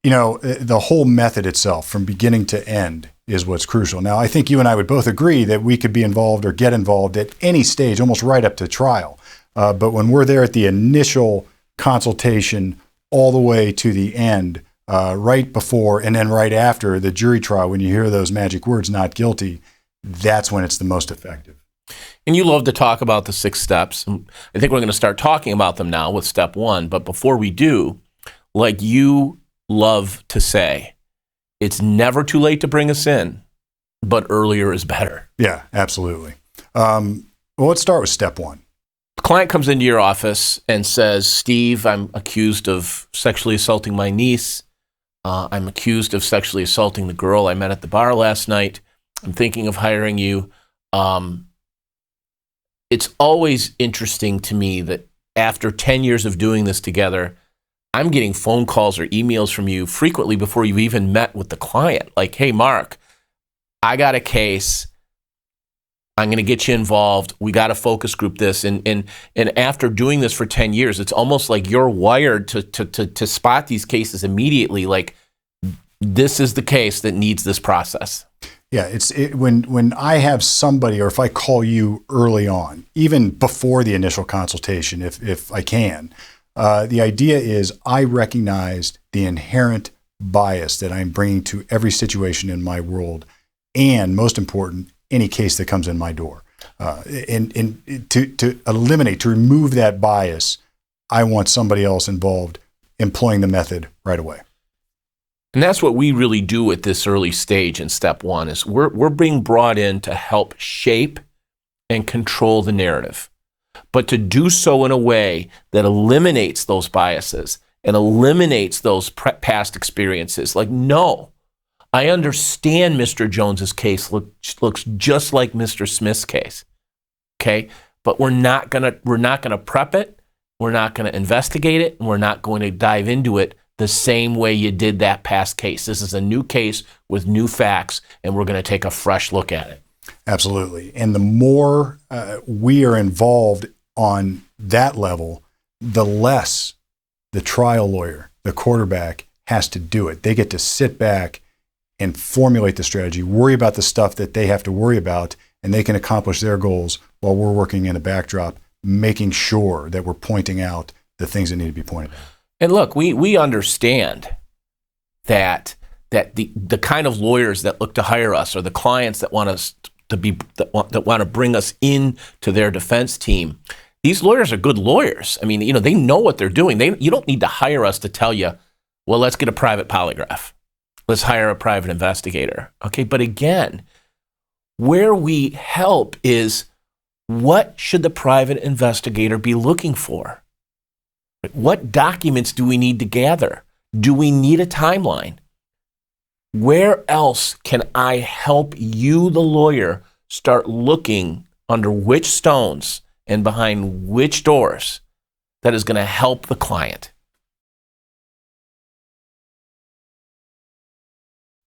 the whole method itself from beginning to end is what's crucial. Now, I think you and I would both agree that we could be involved or get involved at any stage, almost right up to trial. But when we're there at the initial consultation all the way to the end, right before and then right after the jury trial, when you hear those magic words, not guilty, that's when it's the most effective. And you love to talk about the 6 steps. I think we're going to start talking about them now with step 1. But before we do, like you love to say, it's never too late to bring us in, but earlier is better. Yeah, absolutely. Well, let's start with step 1. The client comes into your office and says, Steve, I'm accused of sexually assaulting my niece. I'm accused of sexually assaulting the girl I met at the bar last night. I'm thinking of hiring you. It's always interesting to me that after 10 years of doing this together, I'm getting phone calls or emails from you frequently before you've even met with the client. Like, hey, Mark, I got a case. I'm going to get you involved. We got to focus group this. And after doing this for 10 years, it's almost like you're wired to spot these cases immediately. Like, this is the case that needs this process. Yeah, when I have somebody, or if I call you early on, even before the initial consultation, if I can, the idea is I recognized the inherent bias that I'm bringing to every situation in my world, and most important, any case that comes in my door. And to eliminate, to remove that bias, I want somebody else involved employing the method right away. And that's what we really do at this early stage in step 1 is we're being brought in to help shape and control the narrative, but to do so in a way that eliminates those biases and eliminates those past experiences. Like, no, I understand Mr. Jones's case looks just like Mr. Smith's case, okay? But we're not gonna prep it, we're not gonna investigate it, and we're not going to dive into it the same way you did that past case. This is a new case with new facts, and we're going to take a fresh look at it. Absolutely. And the more we are involved on that level, the less the trial lawyer, the quarterback, has to do it. They get to sit back and formulate the strategy, worry about the stuff that they have to worry about, and they can accomplish their goals while we're working in a backdrop, making sure that we're pointing out the things that need to be pointed out. And look, we understand that the kind of lawyers that look to hire us, or the clients that want us that want to bring us in to their defense team, these lawyers are good lawyers. I mean, they know what they're doing. You don't need to hire us to tell you, well, let's get a private polygraph. Let's hire a private investigator. Okay, but again, where we help is, what should the private investigator be looking for? What documents do we need to gather? Do we need a timeline? Where else can I help you, the lawyer, start looking under which stones and behind which doors that is going to help the client?